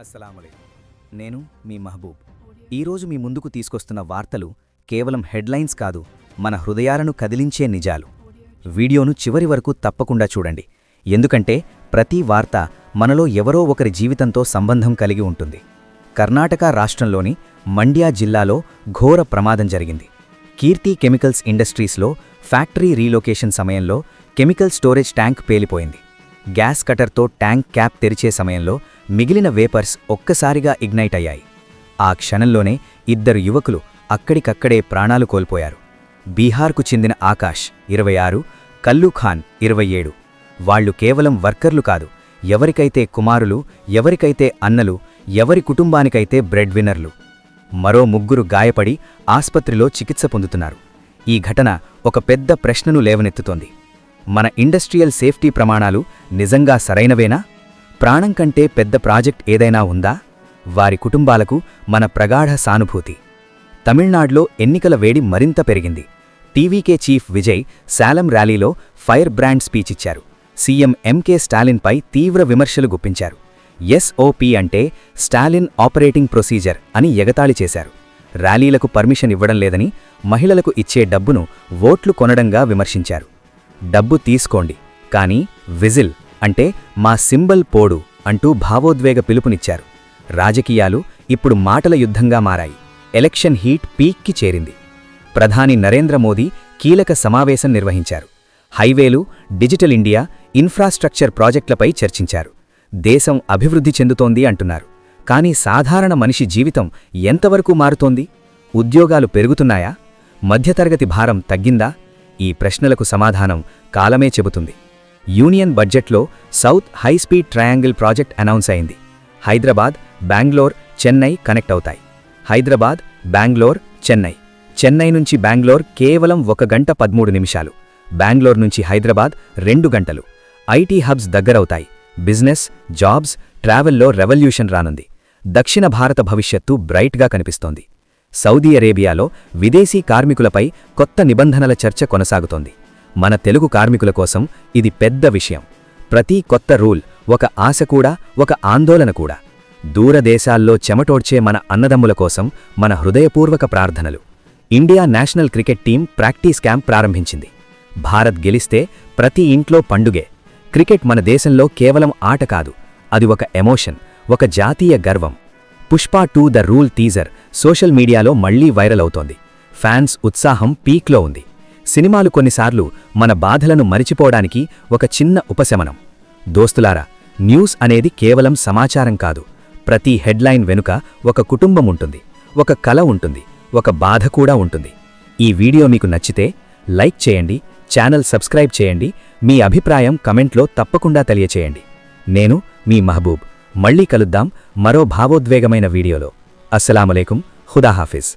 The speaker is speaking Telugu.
అస్సలాముఅలైకుం. నేను మీ మహబూబ్. ఈరోజు మీ ముందుకు తీసుకొస్తున్న వార్తలు కేవలం హెడ్లైన్స్ కాదు, మన హృదయాలను కదిలించే నిజాలు. వీడియోను చివరి వరకు తప్పకుండా చూడండి, ఎందుకంటే ప్రతి వార్త మనలో ఎవరో ఒకరి జీవితంతో సంబంధం కలిగి ఉంటుంది. కర్ణాటక రాష్ట్రంలోని మండ్యా జిల్లాలో ఘోర ప్రమాదం జరిగింది. కీర్తి కెమికల్స్ ఇండస్ట్రీస్లో ఫ్యాక్టరీ రీలొకేషన్ సమయంలో కెమికల్ స్టోరేజ్ ట్యాంక్ పేలిపోయింది. గ్యాస్ కటర్తో ట్యాంక్ క్యాప్ తెరిచే సమయంలో మిగిలిన వేపర్స్ ఒక్కసారిగా ఇగ్నైట్ అయ్యాయి. ఆ క్షణంలోనే ఇద్దరు యువకులు అక్కడికక్కడే ప్రాణాలు కోల్పోయారు. బీహార్కు చెందిన ఆకాష్ 26, కల్లూ ఖాన్ 27. వాళ్లు కేవలం వర్కర్లు కాదు, ఎవరికైతే కుమారులు, ఎవరికైతే అన్నలు, ఎవరి కుటుంబానికైతే బ్రెడ్ విన్నర్లు. మరో ముగ్గురు గాయపడి ఆస్పత్రిలో చికిత్స పొందుతున్నారు. ఈ ఘటన ఒక పెద్ద ప్రశ్నను లేవనెత్తుతోంది. మన ఇండస్ట్రియల్ సేఫ్టీ ప్రమాణాలు నిజంగా సరైనవేనా? ప్రాణం కంటే పెద్ద ప్రాజెక్ట్ ఏదైనా ఉందా? వారి కుటుంబాలకు మన ప్రగాఢ సానుభూతి. తమిళనాడులో ఎన్నికల వేడి మరింత పెరిగింది. టీవీకే చీఫ్ విజయ్ శాలం ర్యాలీలో ఫైర్ బ్రాండ్ స్పీచ్ ఇచ్చారు. సీఎం ఎంకే స్టాలిన్పై తీవ్ర విమర్శలు గుప్పించారు. ఎస్ఓపీ అంటే స్టాలిన్ ఆపరేటింగ్ ప్రొసీజర్ అని ఎగతాళి చేశారు. ర్యాలీలకు పర్మిషన్ ఇవ్వడం లేదని, మహిళలకు ఇచ్చే డబ్బును ఓట్లు కొనడంగా విమర్శించారు. డబ్బు తీసుకోండి, కానీ విజిల్ అంటే మా సింబల్ పోడు అంటూ భావోద్వేగ పిలుపునిచ్చారు. రాజకీయాలు ఇప్పుడు మాటల యుద్ధంగా మారాయి. ఎలక్షన్ హీట్ పీక్కి చేరింది. ప్రధాని నరేంద్ర మోదీ కీలక సమావేశం నిర్వహించారు. హైవేలు, డిజిటల్ ఇండియా, ఇన్ఫ్రాస్ట్రక్చర్ ప్రాజెక్టులపై చర్చించారు. దేశం అభివృద్ధి చెందుతోంది అంటున్నారు. కానీ సాధారణ మనిషి జీవితం ఎంతవరకు మారుతోంది? ఉద్యోగాలు పెరుగుతున్నాయా? మధ్యతరగతి భారం తగ్గిందా? ఈ ప్రశ్నలకు సమాధానం కాలమే చెబుతుంది. యూనియన్ బడ్జెట్లో south high speed triangle project announce అయింది. హైదరాబాద్, బెంగళూరు, చెన్నై కనెక్ట్ అవుతాయి. హైదరాబాద్, బెంగళూరు, చెన్నై. చెన్నై నుంచి బెంగళూరు కేవలం 1 గంట 13 నిమిషాలు. బెంగళూరు నుంచి హైదరాబాద్ 2 గంటలు. ఐటీ హబ్స్ దగ్గరవుతాయి. బిజినెస్, జాబ్స్, ట్రావెల్లో రెవల్యూషన్ రానుంది. దక్షిణ భారత భవిష్యత్తు బ్రైట్గా కనిపిస్తోంది. సౌదీ అరేబియాలో విదేశీ కార్మికులపై కొత్త నిబంధనల చర్చ కొనసాగుతోంది. మన తెలుగు కార్మికుల కోసం ఇది పెద్ద విషయం. ప్రతి కొత్త రూల్ ఒక ఆశ కూడా, ఒక ఆందోళన కూడా. దూరదేశాల్లో చెమటోడ్చే మన అన్నదమ్ముల కోసం మన హృదయపూర్వక ప్రార్థనలు. India national cricket team practice camp ప్రారంభించింది. భారత్ గెలిస్తే ప్రతి ఇంట్లో పండుగే. క్రికెట్ మన దేశంలో కేవలం ఆట కాదు, అది ఒక ఎమోషన్, ఒక జాతీయ గర్వం. Pushpa 2 the rule teaser social మీడియాలో మళ్లీ వైరల్ అవుతోంది. ఫ్యాన్స్ ఉత్సాహం పీక్లో ఉంది. సినిమాలు కొన్నిసార్లు మన బాధలను మరిచిపోవడానికి ఒక చిన్న ఉపశమనం. దోస్తులారా, న్యూస్ అనేది కేవలం సమాచారం కాదు. ప్రతి హెడ్లైన్ వెనుక ఒక కుటుంబం ఉంటుంది, ఒక కల ఉంటుంది, ఒక బాధ కూడా ఉంటుంది. ఈ వీడియో మీకు నచ్చితే లైక్ చేయండి, ఛానల్ సబ్స్క్రైబ్ చేయండి, మీ అభిప్రాయం కమెంట్లో తప్పకుండా తెలియచేయండి. నేను మీ మహబూబ్. మళ్ళీ కలుద్దాం మరో భావోద్వేగమైన వీడియోలో. అస్సలాముఅలైకుం. ఖుదాహాఫిజ్.